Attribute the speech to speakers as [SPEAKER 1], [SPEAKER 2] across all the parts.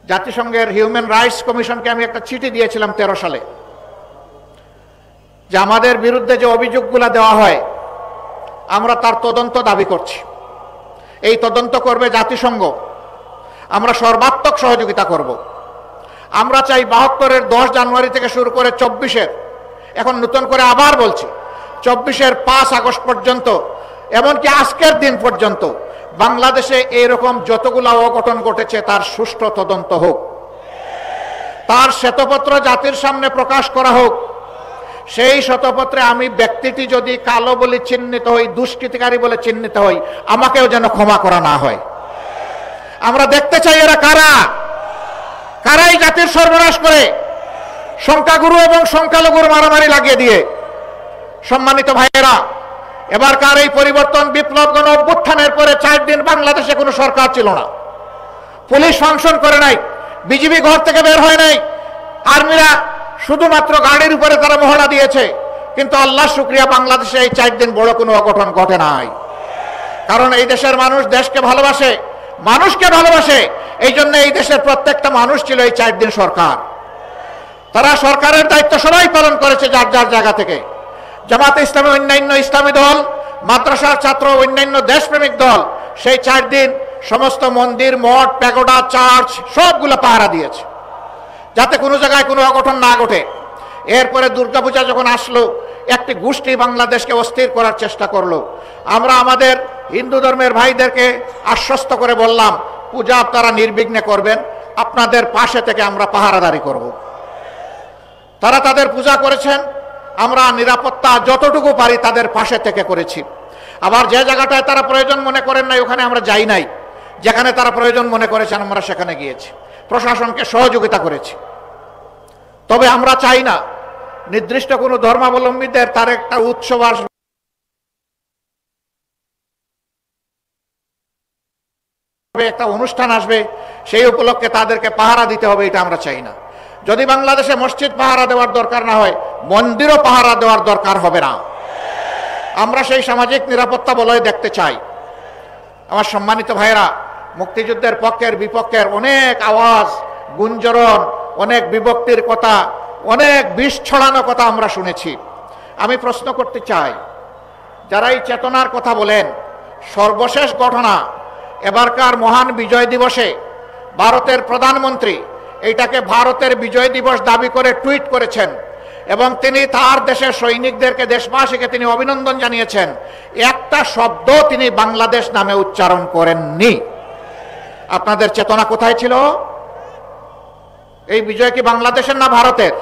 [SPEAKER 1] জাতিসংঘের human rights কমিশনকে আমি একটা চিঠি দিয়েছিলাম 13 সালে, যে আমাদের বিরুদ্ধে যে অভিযোগগুলো দেওয়া হয় আমরা তার তদন্ত দাবি করছি। এই তদন্ত করবে জাতিসংঘ, আমরা সর্বাত্মক সহযোগিতা করব। আমরা চাই 72-এর 10 জানুয়ারি থেকে শুরু করে 24-এর, এখন নতুন করে আবার বলছি, 24-এর 5 আগস্ট পর্যন্ত, এমনকি আজকের দিন পর্যন্ত বাংলাদেশে এইরকম যতগুলো অঘটন ঘটেছে তার সুষ্ঠু তদন্ত হোক, তার শ্বেতপত্র জাতির সামনে প্রকাশ করা হোক। সেই শ্বেতপত্রে আমি ব্যক্তিটি যদি কালো বলে চিহ্নিত হই, দুষ্কৃতিকারী বলে চিহ্নিত হই, আমাকেও যেন ক্ষমা করা না হয়। আমরা দেখতে চাই এরা কারা, কারাই জাতির সর্বনাশ করে, সংখ্যাগুরু এবং সংখ্যালঘুর মারামারি লাগিয়ে দিয়ে। সম্মানিত ভাইয়েরা, এবারকার এই পরিবর্তন বিপ্লব গণ অভ্যুত্থানের পরে 4 দিন বাংলাদেশে কোনো সরকার ছিল না, পুলিশ ফাংশন করে নাই, বিজিবি ঘর থেকে বের হয় নাই, আর্মিরা শুধুমাত্র গাড়ির উপরে তারা মহড়া দিয়েছে। কিন্তু আল্লাহ শুকরিয়া, বাংলাদেশে এই 4 দিন বড় কোনো অঘটন ঘটে নাই। কারণ এই দেশের মানুষ দেশকে ভালোবাসে, মানুষকে ভালোবাসে। এই জন্য এই দেশের প্রত্যেকটা মানুষ ছিল এই 4 দিন সরকার। তারা সরকারের দায়িত্ব সবাই পালন করেছে যার যার জায়গা থেকে। জামাতে ইসলামী, অন্যান্য ইসলামী দল, মাদ্রাসার ছাত্র, অন্যান্য দেশপ্রেমিক দল সেই 4 দিন সমস্ত মন্দির, মঠ, প্যাগোডা, চার্চ সবগুলো পাহারা দিয়েছে যাতে কোনো জায়গায় কোনো অঘটন না ঘটে। এরপরে দুর্গাপূজা যখন আসলো, একটি গোষ্ঠী বাংলাদেশকে অস্থির করার চেষ্টা করলো। আমরা আমাদের হিন্দু ধর্মের ভাইদেরকে আশ্বস্ত করে বললাম, পূজা আপনারা নির্বিঘ্নে করবেন, আপনাদের পাশে থেকে আমরা পাহারাদারি করব। তারা তাদের পূজা করেছেন, আমরা নিরাপত্তা যতটুকু পারি তাদের পাশে থেকে করেছি। আবার যে জায়গাটায় তারা প্রয়োজন মনে করেন নাই ওখানে আমরা যাই নাই, যেখানে তারা প্রয়োজন মনে করেছেন আমরা সেখানে গিয়েছি, প্রশাসনকে সহযোগিতা করেছি। তবে আমরা চাই না নির্দিষ্ট কোনো ধর্মাবলম্বীদের তার একটা উৎসব আসবে, একটা অনুষ্ঠান আসবে, সেই উপলক্ষে তাদেরকে পাহারা দিতে হবে, এটা আমরা চাই না। যদি বাংলাদেশে মসজিদ পাহারা দেওয়ার দরকার না হয়, মন্দিরও পাহারা দেওয়ার দরকার হবে না। আমরা সেই সামাজিক নিরাপত্তা বলয় দেখতে চাই। আমার সম্মানিত ভাইয়েরা, মুক্তিযুদ্ধের পক্ষের বিপক্ষের অনেক আওয়াজ, গুঞ্জরণ, অনেক বিভক্তির কথা, অনেক বিষ ছড়ানো কথা আমরা শুনেছি। আমি প্রশ্ন করতে চাই, যারা এই চেতনার কথা বলেন, সর্বশেষ ঘটনা এবারকার মহান বিজয় দিবসে ভারতের প্রধানমন্ত্রী এইটাকে ভারতের বিজয় দিবস দাবি করে টুইট করেছেন এবং তিনি তার দেশের সৈনিকদেরকে, দেশবাসীকে তিনি অভিনন্দন জানিয়েছেন। একটা শব্দ তিনি বাংলাদেশ নামে উচ্চারণ করেননি। আপনাদের চেতনা কোথায় ছিল? এই বিজয় কি বাংলাদেশের না ভারতের?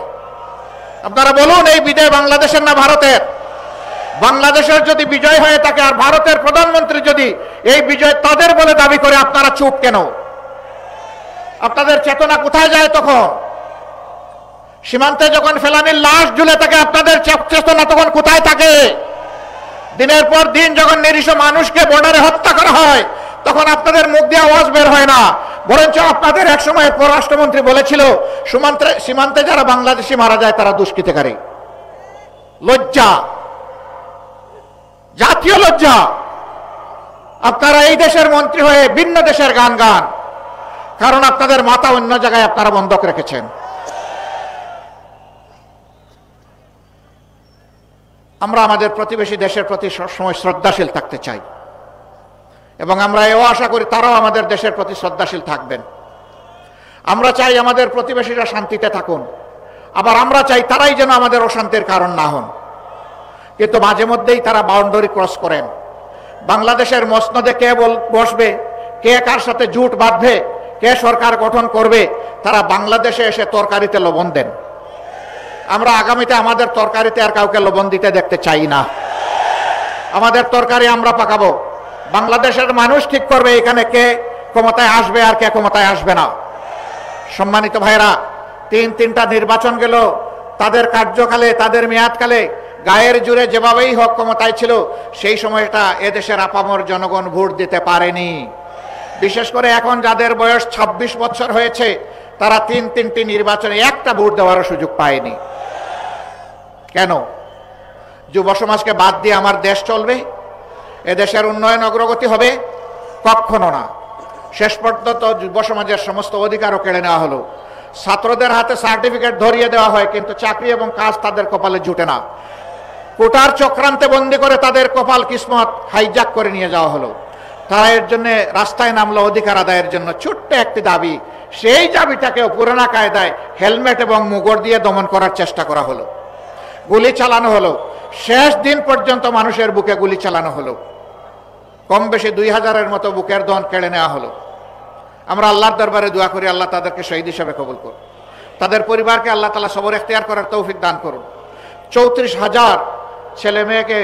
[SPEAKER 1] আপনারা বলুন, এই বিজয় বাংলাদেশের না ভারতের? বাংলাদেশের যদি বিজয় হয়ে থাকে আর ভারতের প্রধানমন্ত্রী যদি এই বিজয় তাদের বলে দাবি করে, আপনারা চুপ কেন? আপনাদের চেতনা কোথায় যায় তখন? সীমান্তে যখন ফেলানির লাশ ঝুলে থাকে, আপনাদের চেতনা তখন কোথায় থাকে? দিনের পর দিন যখন নিরীহ মানুষকে বর্ডারে হত্যা করা হয়, তখন আপনাদের মুখ দিয়ে আওয়াজ বের হয় না। বরঞ্চ আপনাদের এক সময় পররাষ্ট্রমন্ত্রী বলেছিল, সীমান্তে যারা বাংলাদেশি মারা যায় তারা দুষ্কৃতিকারী। লজ্জা, জাতীয় লজ্জা। আপনারা এই দেশের মন্ত্রী হয়ে ভিন্ন দেশের গান গান, কারণ আপনাদের মাথা অন্য জায়গায় আপনারা বন্ধক রেখেছেন। আমরা আমাদের প্রতিবেশী দেশের প্রতি সবসময় শ্রদ্ধাশীল থাকতে চাই এবং আমরা এও আশা করি তারাও আমাদের দেশের প্রতি শ্রদ্ধাশীল থাকবেন। আমরা চাই আমাদের প্রতিবেশীরা শান্তিতে থাকুন, আবার আমরা চাই তারাই যেন আমাদের অশান্তির কারণ না হন। কিন্তু মাঝে মধ্যেই তারা বাউন্ডারি ক্রস করেন। বাংলাদেশের মসনদে কে বসবে, কে কার সাথে জোট বাঁধবে, কে সরকার গঠন করবে, তারা বাংলাদেশে এসে তরকারিতে লবণ দেন। আমরা আগামীতে আমাদের তরকারিতে আর কাউকে লবণ দিতে দেখতে চাই না। আমাদের তরকারি আমরা পাকাবো, বাংলাদেশের মানুষ ঠিক করবে এখানে কে ক্ষমতায় আসবে আর কে ক্ষমতায় আসবে না। সম্মানিত ভাইরা, 3টা নির্বাচন গেল, তাদের কার্যকালে, তাদের মেয়াদকালে গায়ের জুড়ে যেভাবেই হোক ক্ষমতায় ছিল, সেই সময়টা এদেশের আপামর জনগণ ভোট দিতে পারেনি। বিশেষ করে এখন যাদের বয়স 26 বছর হয়েছে, তারা 3টি নির্বাচনে একটা ভোট দেওয়ার সুযোগ পায়নি। কেন? যুব সমাজকে বাদ দিয়ে আমার দেশ চলবে? এদেশের উন্নয়ন অগ্রগতি হবে? কখনো না। শেষ পর্যন্ত যুব সমাজের সমস্ত অধিকারও কেড়ে নেওয়া হলো। ছাত্রদের হাতে সার্টিফিকেট ধরিয়ে দেওয়া হয়, কিন্তু চাকরি এবং কাজ তাদের কপালে জুটে না। কোটার চক্রান্তে বন্দী করে তাদের কপাল কিসমত হাইজ্যাক করে নিয়ে যাওয়া হলো। তারা এর জন্য রাস্তায় নামলো অধিকার আদায়ের জন্য। ছোট্ট একটি দাবি, সেই দাবিটাকেও পুরানা কায়দায় হেলমেট এবং মুগর দিয়ে দমন করার চেষ্টা করা হলো, গুলি চালানো হলো। শেষ দিন পর্যন্ত মানুষের বুকে গুলি চালানো হলো। কম বেশি 2000-এর মতো বুকের দন কেড়ে নেওয়া হলো। আমরা আল্লাহর দরবারে দোয়া করি, আল্লাহ তাদেরকে শহীদ হিসেবে কবুল করুন, তাদের পরিবারকে আল্লাহ তাআলা সবর এখতিয়ার করার তৌফিক দান করুন। 34,000 ছেলে মেয়েকে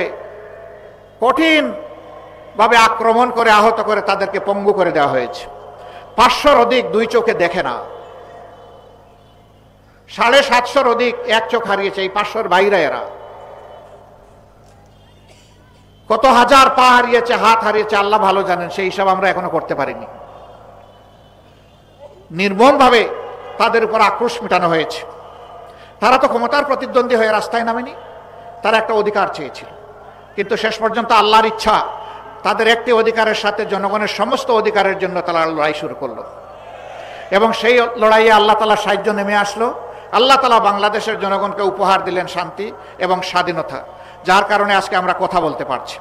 [SPEAKER 1] কঠিন ভাবে আক্রমণ করে আহত করে তাদেরকে পঙ্গু করে দেওয়া হয়েছে। 500-র অধিক দুই চোখে দেখে না, 750-র অধিক এক চোখ হারিয়েছে। এই 500-র বাইরে এরা কত হাজার পা হারিয়েছে, হাত হারিয়েছে, আল্লাহ ভালো জানেন। সেই হিসাব আমরা এখনো করতে পারিনি। নির্মম ভাবে তাদের উপর আক্রোশ মেটানো হয়েছে। তারা তো ক্ষমতার প্রতিদ্বন্দ্বী হয়ে রাস্তায় নামেনি, তারা একটা অধিকার চেয়েছিল। কিন্তু শেষ পর্যন্ত আল্লাহর ইচ্ছা, তাদের একটি অধিকারের সাথে জনগণের সমস্ত অধিকারের জন্য তারা লড়াই শুরু করলো, এবং সেই লড়াইয়ে আল্লাহ তাআলার সাহায্য নেমে আসলো। আল্লাহ তাআলা বাংলাদেশের জনগণকে উপহার দিলেন শান্তি এবং স্বাধীনতা, যার কারণে আজকে আমরা কথা বলতে পারছি।